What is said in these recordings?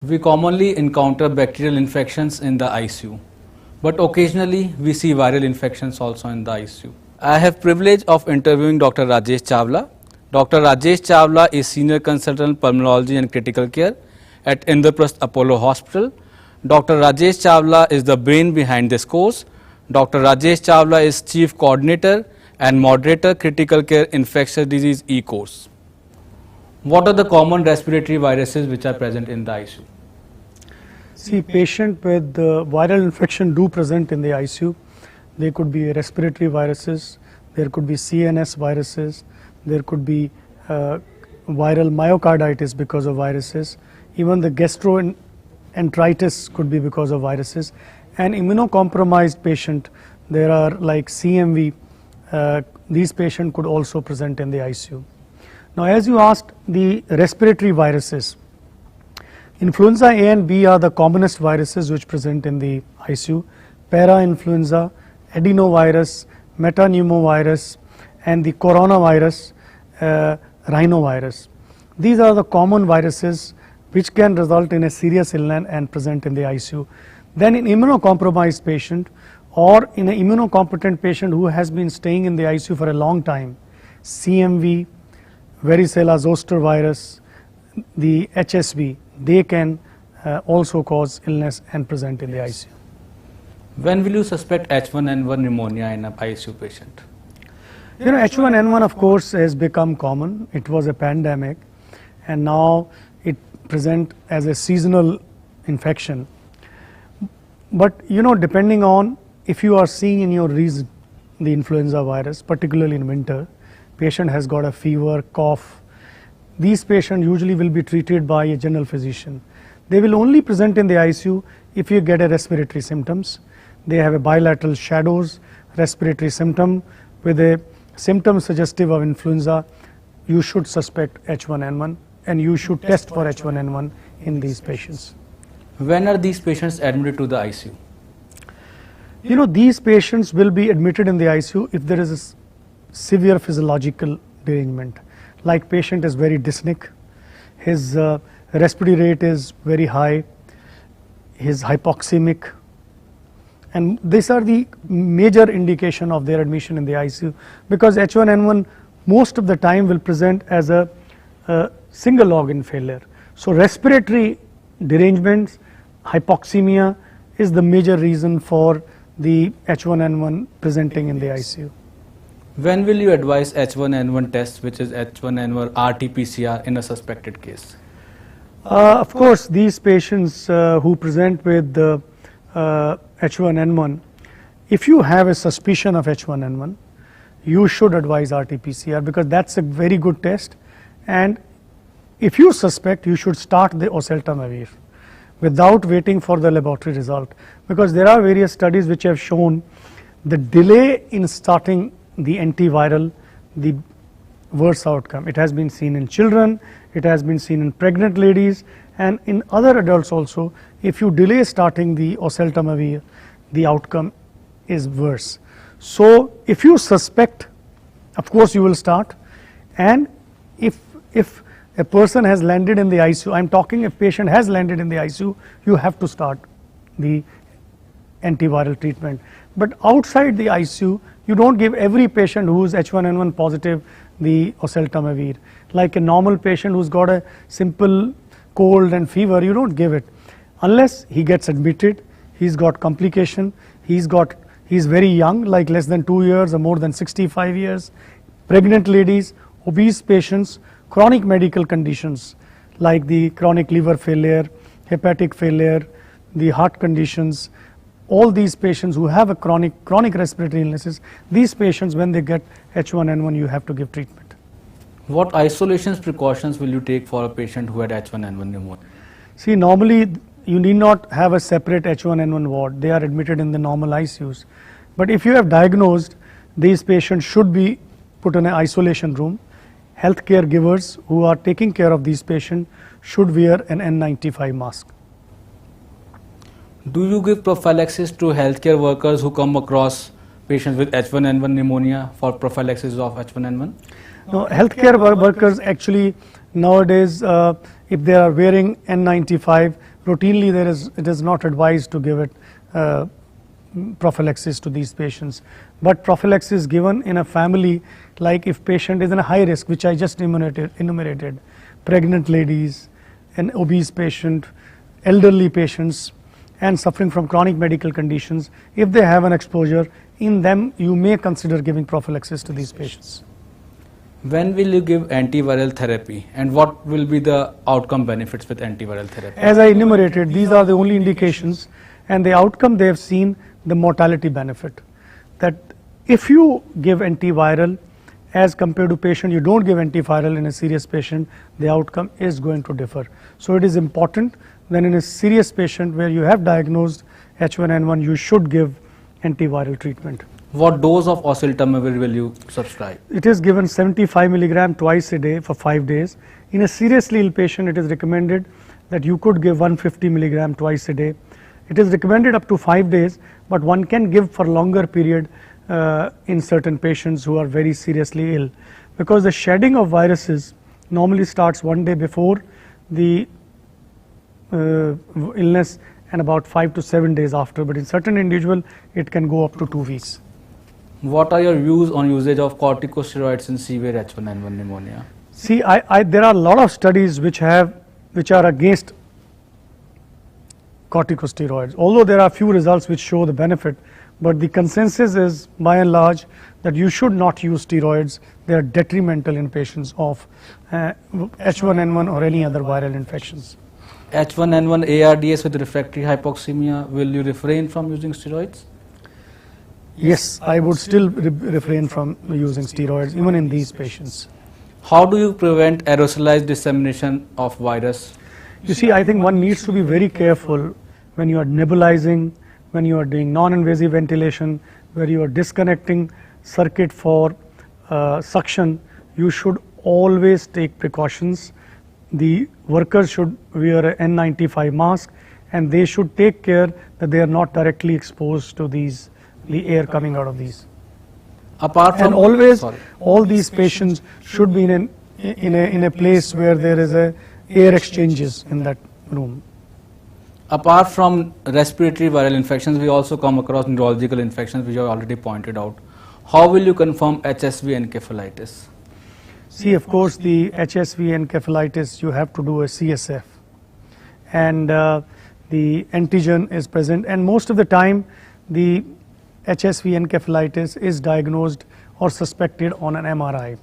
We commonly encounter bacterial infections in the ICU, but occasionally we see viral infections also in the ICU. I have privilege of interviewing Dr. Rajesh Chawla. Dr. Rajesh Chawla is Senior Consultant Pulmonology and Critical Care at Indraprasth Apollo Hospital. Dr. Rajesh Chawla is the brain behind this course. Dr. Rajesh Chawla is Chief Coordinator and Moderator Critical Care Infectious Disease E-Course. What are the common respiratory viruses which are present in the ICU? See, patient with viral infection do present in the ICU. They could be respiratory viruses, there could be CNS viruses, there could be viral myocarditis because of viruses, even the gastroenteritis could be because of viruses. An immunocompromised patient, there are like CMV, these patients could also present in the ICU. Now, as you asked, the respiratory viruses, influenza A and B are the commonest viruses which present in the ICU. Parainfluenza, adenovirus, metapneumovirus, and the coronavirus, rhinovirus. These are the common viruses which can result in a serious illness and present in the ICU. Then in immunocompromised patient or in an immunocompetent patient who has been staying in the ICU for a long time, CMV, varicella zoster virus, the HSV, they can also cause illness and present in the ICU. When will you suspect H1N1 pneumonia in an ICU patient? You know, H1N1 of course has become common. It was a pandemic and now it presents as a seasonal infection. But you know, depending on if you are seeing in your region the influenza virus, particularly in winter, patient has got a fever, cough, these patients usually will be treated by a general physician. They will only present in the ICU if you get a respiratory symptoms. They have a bilateral shadows, respiratory symptom with a symptom suggestive of influenza. You should suspect H1N1 and you should test for H1N1 in these patients. When are these patients admitted to the ICU? You know, these patients will be admitted in the ICU if there is a severe physiological derangement. Like patient is very dyspneic, his respiratory rate is very high, his hypoxemic, and these are the major indication of their admission in the ICU, because H1N1 most of the time will present as a single organ failure. So respiratory derangements, hypoxemia is the major reason for the H1N1 presenting in the ICU. When will you advise H1N1 test, which is H1N1 RT-PCR in a suspected case? Of course, these patients who present with H1N1, if you have a suspicion of H1N1, you should advise RT-PCR because that's a very good test. And if you suspect, you should start the oseltamivir without waiting for the laboratory result, because there are various studies which have shown the delay in starting the antiviral, the worse outcome. It has been seen in children, it has been seen in pregnant ladies, and in other adults also. If you delay starting the oseltamivir, the outcome is worse. So if you suspect, of course you will start, and if a person has landed in the ICU, I am talking if patient has landed in the ICU, you have to start the antiviral treatment. But outside the ICU, you don't give every patient who is H1N1 positive the oseltamivir. Like a normal patient who's got a simple cold and fever, you don't give it unless he gets admitted, he's got complication, he's very young, like less than 2 years or more than 65 years, pregnant ladies, obese patients, chronic medical conditions like the chronic liver failure, hepatic failure, the heart conditions. All these patients who have a chronic respiratory illnesses, these patients when they get H1N1, you have to give treatment. What isolation precautions will you take for a patient who had H1N1 pneumonia? See, normally you need not have a separate H1N1 ward. They are admitted in the normal ICUs. But if you have diagnosed, these patients should be put in an isolation room. Healthcare givers who are taking care of these patients should wear an N95 mask. Do you give prophylaxis to healthcare workers who come across patients with H1N1 pneumonia for prophylaxis of H1N1? No, healthcare workers actually nowadays, if they are wearing N95, routinely it is not advised to give it prophylaxis to these patients. But prophylaxis given in a family, like if patient is in a high risk, which I just enumerated, pregnant ladies, an obese patient, elderly patients, and suffering from chronic medical conditions, if they have an exposure, in them you may consider giving prophylaxis to these patients. When will you give antiviral therapy, and what will be the outcome benefits with antiviral therapy? As I enumerated, these are the only indications, and the outcome they have seen the mortality benefit. That if you give antiviral as compared to patient, you don't give antiviral in a serious patient, the outcome is going to differ. So it is important that in a serious patient where you have diagnosed H1N1, you should give antiviral treatment. What dose of oseltamivir will you subscribe? It is given 75 milligram twice a day for 5 days. In a seriously ill patient, it is recommended that you could give 150 milligram twice a day. It is recommended up to 5 days, but one can give for longer period in certain patients who are very seriously ill, because the shedding of viruses normally starts 1 day before the illness and about 5 to 7 days after, but in certain individual it can go up to 2 weeks. What are your views on usage of corticosteroids in severe H1N1 pneumonia? See, there are a lot of studies which are against corticosteroids, although there are few results which show the benefit, but the consensus is by and large that you should not use steroids. They are detrimental in patients of H1N1 or any other viral infections. H1N1 ARDS with refractory hypoxemia, will you refrain from using steroids? Yes, I would still refrain from using steroids even in these patients. How do you prevent aerosolized dissemination of virus? You see, I think one needs to be very careful when you are nebulizing, when you are doing non-invasive ventilation, where you are disconnecting circuit for suction. You should always take precautions. The workers should wear an N95 mask, and they should take care that they are not directly exposed to the air coming out of these. Apart from And always, all these patients should be in a place where there is air exchanges in that room. Apart from respiratory viral infections, we also come across neurological infections, which I already pointed out. How will you confirm HSV encephalitis? See, of course, the HSV encephalitis, you have to do a CSF, and the antigen is present, and most of the time the HSV encephalitis is diagnosed or suspected on an MRI,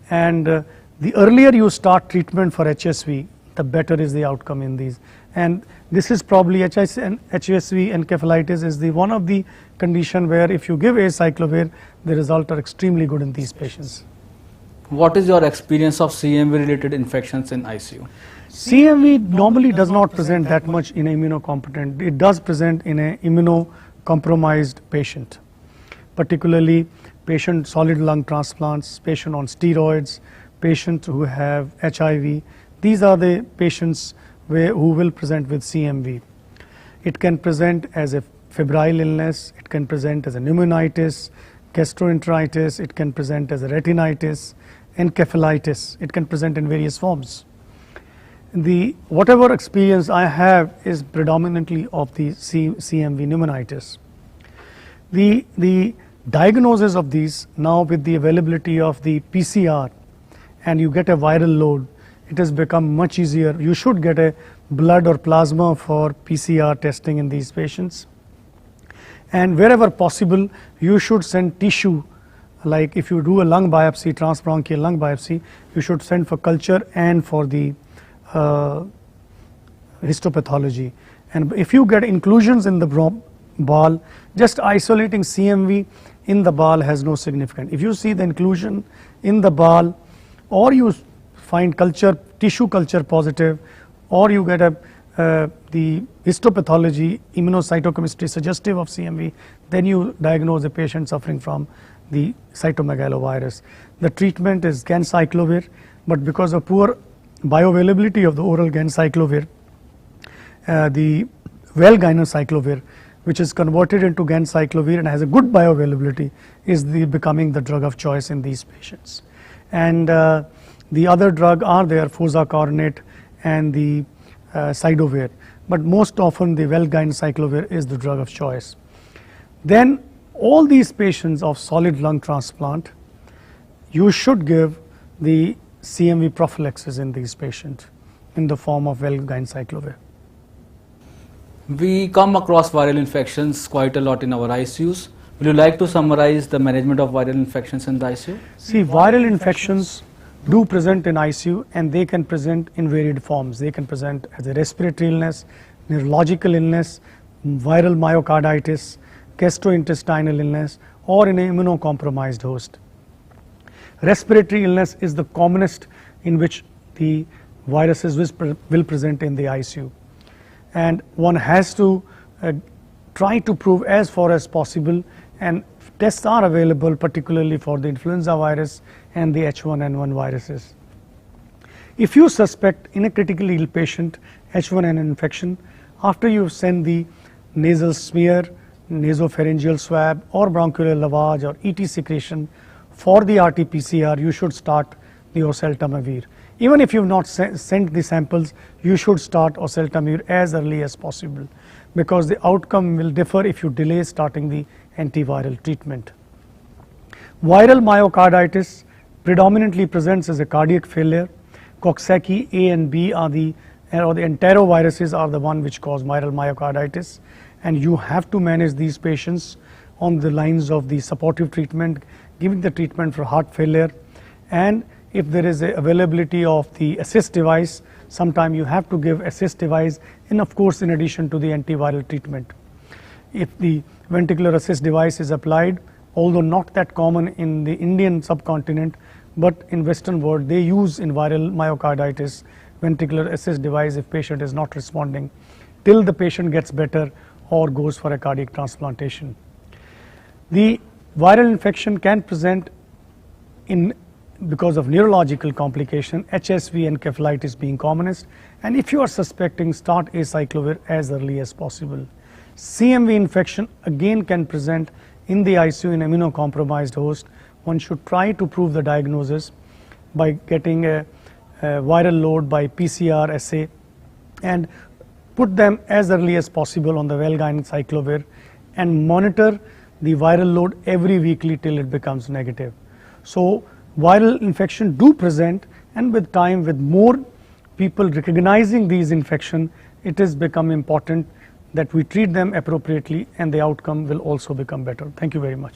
and the earlier you start treatment for HSV, the better is the outcome in these. And this is probably HSV encephalitis is the one of the condition where if you give acyclovir, the results are extremely good in these patients. What is your experience of CMV related infections in ICU? CMV normally does not present that much in an immunocompetent. It does present in an immunocompromised patient, particularly patient solid lung transplants, patient on steroids, patients who have HIV. These are the patients who will present with CMV. It can present as a febrile illness, it can present as a pneumonitis, gastroenteritis, it can present as a retinitis, encephalitis, it can present in various forms. Whatever experience I have is predominantly of the CMV pneumonitis. The diagnosis of these now with the availability of the PCR, and you get a viral load, it has become much easier. You should get a blood or plasma for PCR testing in these patients, and wherever possible you should send tissue. Like if you do a lung biopsy, transbronchial lung biopsy, you should send for culture and for the histopathology. And if you get inclusions in the ball, just isolating CMV in the ball has no significance. If you see the inclusion in the ball, or you find tissue culture positive, or you get the histopathology, immunocytochemistry suggestive of CMV, then you diagnose a patient suffering from the cytomegalovirus. The treatment is ganciclovir, but because of poor bioavailability of the oral ganciclovir, the valganciclovir, which is converted into ganciclovir and has a good bioavailability, is becoming the drug of choice in these patients. And the other drug are there, fosacornate and the Cidovir. but most often the Velgain-cyclovir is the drug of choice. Then all these patients of solid lung transplant, you should give the CMV prophylaxis in these patients in the form of Velgain-cyclovir. We come across viral infections quite a lot in our ICUs. Will you like to summarize the management of viral infections in the ICU? See, viral infections do present in ICU, and they can present in varied forms. They can present as a respiratory illness, neurological illness, viral myocarditis, gastrointestinal illness, or in an immunocompromised host. Respiratory illness is the commonest in which the viruses will present in the ICU. And one has to try to prove as far as possible, and tests are available particularly for the influenza virus and the H1N1 viruses. If you suspect in a critically ill patient H1N1 infection, after you send the nasal smear, nasopharyngeal swab, or bronchial lavage or ET secretion for the RT-PCR, you should start the oseltamivir. Even if you have not sent the samples, you should start oseltamivir as early as possible, because the outcome will differ if you delay starting the antiviral treatment. Viral myocarditis predominantly presents as a cardiac failure. Coxsackie A and B are the enteroviruses are the one which cause viral myocarditis, and you have to manage these patients on the lines of the supportive treatment, giving the treatment for heart failure, and if there is a availability of the assist device, sometime you have to give assist device, and of course in addition to the antiviral treatment. If the ventricular assist device is applied, although not that common in the Indian subcontinent, but in Western world they use in viral myocarditis ventricular assist device if patient is not responding till the patient gets better or goes for a cardiac transplantation. The viral infection can present because of neurological complication, HSV and encephalitis being commonest, and if you are suspecting, start acyclovir as early as possible. CMV infection again can present in the ICU in immunocompromised host. One should try to prove the diagnosis by getting a viral load by PCR assay and put them as early as possible on the Velgain-cyclovir and monitor the viral load every weekly till it becomes negative. So viral infection do present, and with time, with more people recognizing these infection, it has become important that we treat them appropriately, and the outcome will also become better. Thank you very much.